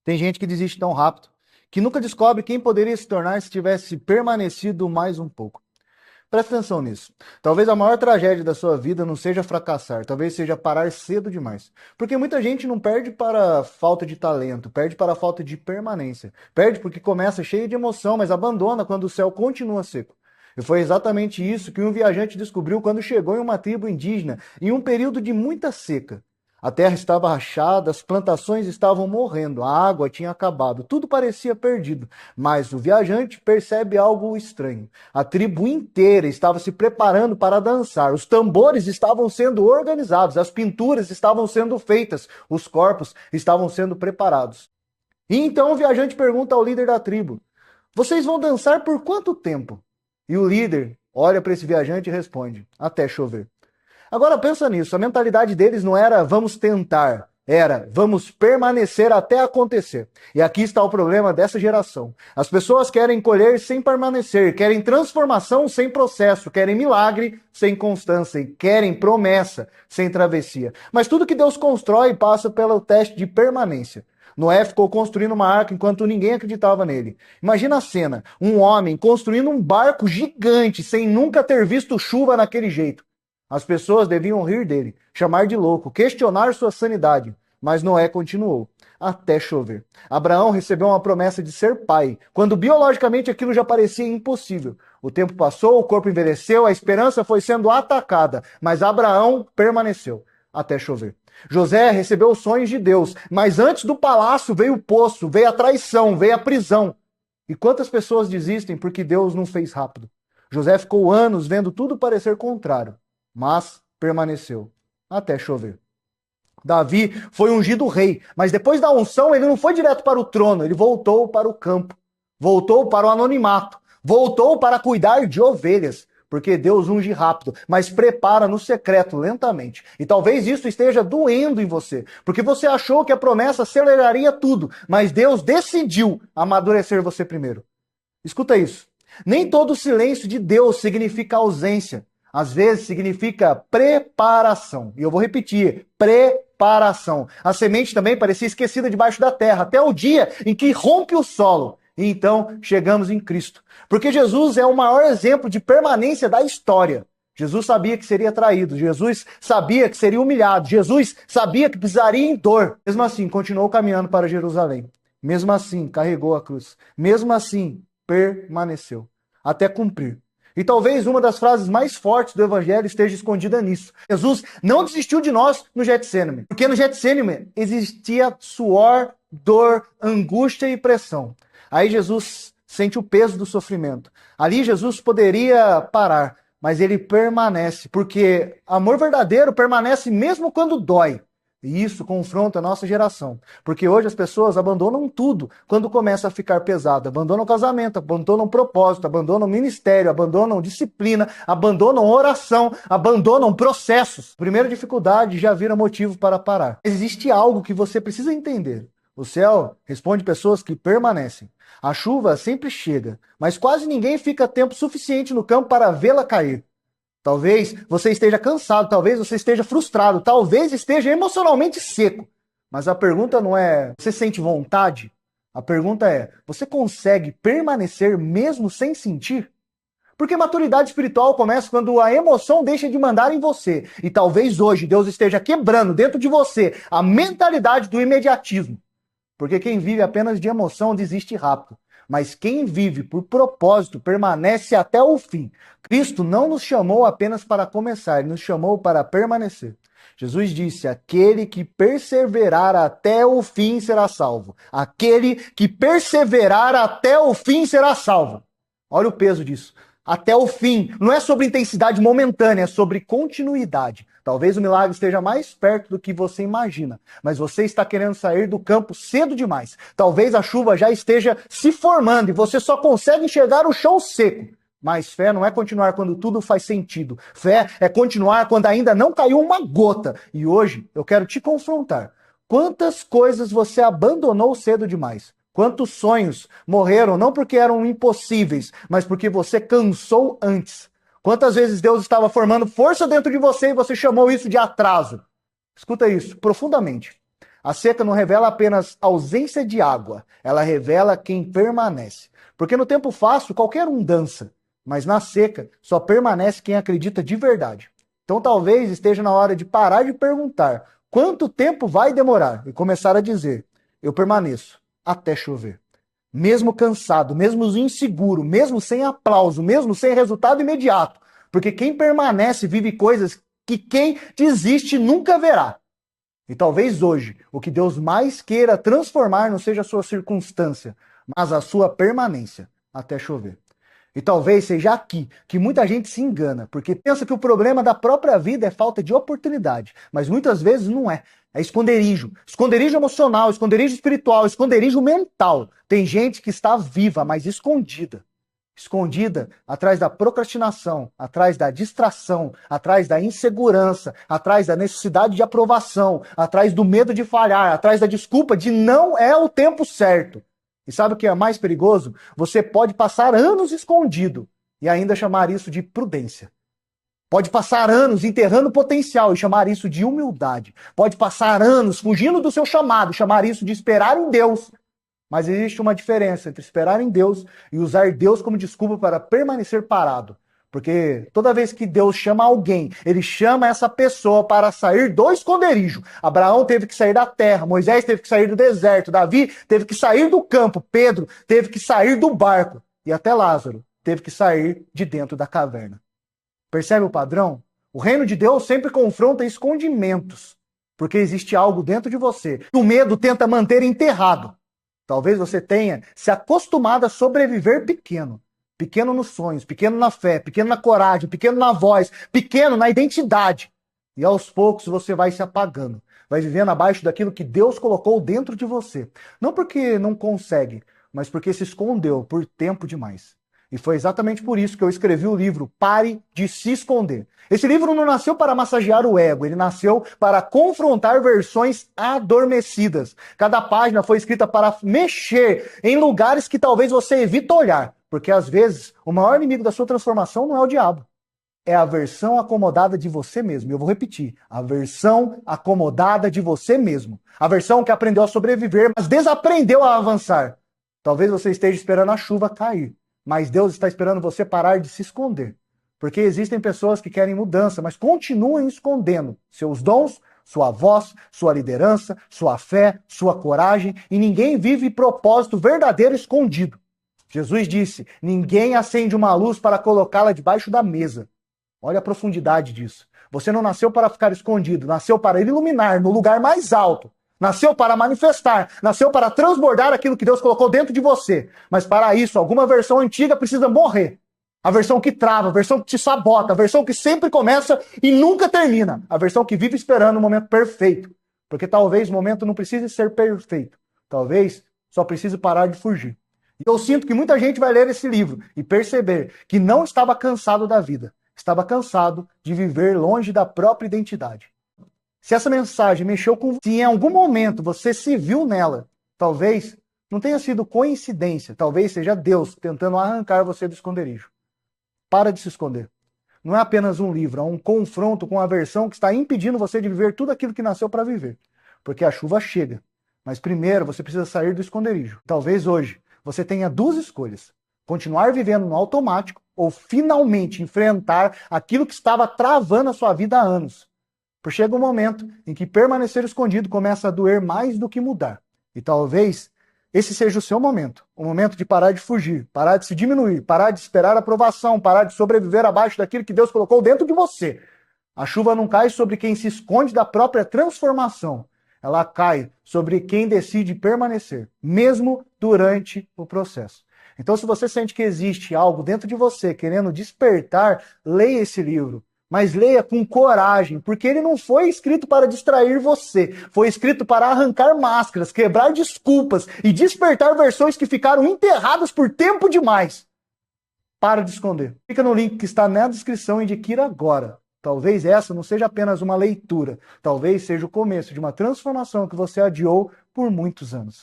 Tem gente que desiste tão rápido, que nunca descobre quem poderia se tornar se tivesse permanecido mais um pouco. Presta atenção nisso. Talvez a maior tragédia da sua vida não seja fracassar, talvez seja parar cedo demais. Porque muita gente não perde para falta de talento, perde para falta de permanência. Perde porque começa cheio de emoção, mas abandona quando o céu continua seco. E foi exatamente isso que um viajante descobriu quando chegou em uma tribo indígena, em um período de muita seca. A terra estava rachada, as plantações estavam morrendo, a água tinha acabado, tudo parecia perdido. Mas o viajante percebe algo estranho. A tribo inteira estava se preparando para dançar, os tambores estavam sendo organizados, as pinturas estavam sendo feitas, os corpos estavam sendo preparados. E então o viajante pergunta ao líder da tribo: Vocês vão dançar por quanto tempo? E o líder olha para esse viajante e responde: Até chover. Agora pensa nisso, a mentalidade deles não era vamos tentar, era vamos permanecer até acontecer. E aqui está o problema dessa geração. As pessoas querem colher sem permanecer, querem transformação sem processo, querem milagre sem constância e querem promessa sem travessia. Mas tudo que Deus constrói passa pelo teste de permanência. Noé ficou construindo uma arca enquanto ninguém acreditava nele. Imagina a cena, um homem construindo um barco gigante sem nunca ter visto chuva naquele jeito. As pessoas deviam rir dele, chamar de louco, questionar sua sanidade. Mas Noé continuou, até chover. Abraão recebeu uma promessa de ser pai, quando biologicamente aquilo já parecia impossível. O tempo passou, o corpo envelheceu, a esperança foi sendo atacada, mas Abraão permaneceu, até chover. José recebeu os sonhos de Deus, mas antes do palácio veio o poço, veio a traição, veio a prisão. E quantas pessoas desistem porque Deus não fez rápido? José ficou anos vendo tudo parecer contrário, mas permaneceu até chover. Davi foi ungido rei, mas depois da unção ele não foi direto para o trono, ele voltou para o campo, voltou para o anonimato, voltou para cuidar de ovelhas, porque Deus unge rápido, mas prepara no secreto, lentamente. E talvez isso esteja doendo em você, porque você achou que a promessa aceleraria tudo, mas Deus decidiu amadurecer você primeiro. Escuta isso. Nem todo silêncio de Deus significa ausência. Às vezes significa preparação. E eu vou repetir, preparação. A semente também parecia esquecida debaixo da terra, até o dia em que rompe o solo. E então chegamos em Cristo. Porque Jesus é o maior exemplo de permanência da história. Jesus sabia que seria traído, Jesus sabia que seria humilhado, Jesus sabia que pisaria em dor. Mesmo assim, continuou caminhando para Jerusalém. Mesmo assim, carregou a cruz. Mesmo assim, permaneceu até cumprir. E talvez uma das frases mais fortes do evangelho esteja escondida nisso. Jesus não desistiu de nós no Getsêmani, porque no Getsêmani existia suor, dor, angústia e pressão. Aí Jesus sente o peso do sofrimento. Ali Jesus poderia parar, mas ele permanece, porque amor verdadeiro permanece mesmo quando dói. E isso confronta a nossa geração. Porque hoje as pessoas abandonam tudo quando começa a ficar pesado. Abandonam o casamento, abandonam o propósito, abandonam o ministério, abandonam disciplina, abandonam oração, abandonam processos. Primeira dificuldade já vira motivo para parar. Existe algo que você precisa entender. O céu responde pessoas que permanecem. A chuva sempre chega, mas quase ninguém fica tempo suficiente no campo para vê-la cair. Talvez você esteja cansado, talvez você esteja frustrado, talvez esteja emocionalmente seco. Mas a pergunta não é, você sente vontade? A pergunta é, você consegue permanecer mesmo sem sentir? Porque maturidade espiritual começa quando a emoção deixa de mandar em você. E talvez hoje Deus esteja quebrando dentro de você a mentalidade do imediatismo. Porque quem vive apenas de emoção desiste rápido. Mas quem vive por propósito permanece até o fim. Cristo não nos chamou apenas para começar, ele nos chamou para permanecer. Jesus disse: aquele que perseverar até o fim será salvo. Aquele que perseverar até o fim será salvo. Olha o peso disso. Até o fim. Não é sobre intensidade momentânea, é sobre continuidade. Talvez o milagre esteja mais perto do que você imagina, mas você está querendo sair do campo cedo demais. Talvez a chuva já esteja se formando e você só consegue enxergar o chão seco. Mas fé não é continuar quando tudo faz sentido. Fé é continuar quando ainda não caiu uma gota. E hoje eu quero te confrontar. Quantas coisas você abandonou cedo demais? Quantos sonhos morreram não porque eram impossíveis, mas porque você cansou antes? Quantas vezes Deus estava formando força dentro de você e você chamou isso de atraso? Escuta isso profundamente. A seca não revela apenas ausência de água, ela revela quem permanece. Porque no tempo fácil, qualquer um dança, mas na seca só permanece quem acredita de verdade. Então talvez esteja na hora de parar de perguntar quanto tempo vai demorar e começar a dizer: eu permaneço até chover. Mesmo cansado, mesmo inseguro, mesmo sem aplauso, mesmo sem resultado imediato. Porque quem permanece vive coisas que quem desiste nunca verá. E talvez hoje o que Deus mais queira transformar não seja a sua circunstância, mas a sua permanência até chover. E talvez seja aqui que muita gente se engana, porque pensa que o problema da própria vida é falta de oportunidade, mas muitas vezes não é. É esconderijo. Esconderijo emocional, esconderijo espiritual, esconderijo mental. Tem gente que está viva, mas escondida. Escondida atrás da procrastinação, atrás da distração, atrás da insegurança, atrás da necessidade de aprovação, atrás do medo de falhar, atrás da desculpa de não é o tempo certo. E sabe o que é mais perigoso? Você pode passar anos escondido e ainda chamar isso de prudência. Pode passar anos enterrando potencial e chamar isso de humildade. Pode passar anos fugindo do seu chamado e chamar isso de esperar em Deus. Mas existe uma diferença entre esperar em Deus e usar Deus como desculpa para permanecer parado. Porque toda vez que Deus chama alguém, ele chama essa pessoa para sair do esconderijo. Abraão teve que sair da terra, Moisés teve que sair do deserto, Davi teve que sair do campo, Pedro teve que sair do barco e até Lázaro teve que sair de dentro da caverna. Percebe o padrão? O reino de Deus sempre confronta escondimentos, porque existe algo dentro de você que o medo tenta manter enterrado. Talvez você tenha se acostumado a sobreviver pequeno. Pequeno nos sonhos, pequeno na fé, pequeno na coragem, pequeno na voz, pequeno na identidade. E aos poucos você vai se apagando. Vai vivendo abaixo daquilo que Deus colocou dentro de você. Não porque não consegue, mas porque se escondeu por tempo demais. E foi exatamente por isso que eu escrevi o livro Pare de Se Esconder. Esse livro não nasceu para massagear o ego, ele nasceu para confrontar versões adormecidas. Cada página foi escrita para mexer em lugares que talvez você evita olhar. Porque às vezes o maior inimigo da sua transformação não é o diabo. É a versão acomodada de você mesmo. E eu vou repetir. A versão acomodada de você mesmo. A versão que aprendeu a sobreviver, mas desaprendeu a avançar. Talvez você esteja esperando a chuva cair. Mas Deus está esperando você parar de se esconder. Porque existem pessoas que querem mudança, mas continuam escondendo seus dons, sua voz, sua liderança, sua fé, sua coragem, e ninguém vive propósito verdadeiro escondido. Jesus disse: ninguém acende uma luz para colocá-la debaixo da mesa. Olha a profundidade disso. Você não nasceu para ficar escondido, nasceu para iluminar no lugar mais alto. Nasceu para manifestar, nasceu para transbordar aquilo que Deus colocou dentro de você. Mas para isso, alguma versão antiga precisa morrer. A versão que trava, a versão que te sabota, a versão que sempre começa e nunca termina. A versão que vive esperando o momento perfeito. Porque talvez o momento não precise ser perfeito. Talvez só precise parar de fugir. E eu sinto que muita gente vai ler esse livro e perceber que não estava cansado da vida. Estava cansado de viver longe da própria identidade. Se essa mensagem mexeu com você, se em algum momento você se viu nela, talvez não tenha sido coincidência, talvez seja Deus tentando arrancar você do esconderijo. Para de se esconder. Não é apenas um livro, é um confronto com a versão que está impedindo você de viver tudo aquilo que nasceu para viver. Porque a chuva chega. Mas primeiro você precisa sair do esconderijo. Talvez hoje você tenha duas escolhas. Continuar vivendo no automático ou finalmente enfrentar aquilo que estava travando a sua vida há anos. Porque chega um momento em que permanecer escondido começa a doer mais do que mudar. E talvez esse seja o seu momento. O momento de parar de fugir, parar de se diminuir, parar de esperar aprovação, parar de sobreviver abaixo daquilo que Deus colocou dentro de você. A chuva não cai sobre quem se esconde da própria transformação. Ela cai sobre quem decide permanecer, mesmo durante o processo. Então, se você sente que existe algo dentro de você querendo despertar, leia esse livro. Mas leia com coragem, porque ele não foi escrito para distrair você. Foi escrito para arrancar máscaras, quebrar desculpas e despertar versões que ficaram enterradas por tempo demais. Para de esconder. Clica no link que está na descrição e adquira agora. Talvez essa não seja apenas uma leitura. Talvez seja o começo de uma transformação que você adiou por muitos anos.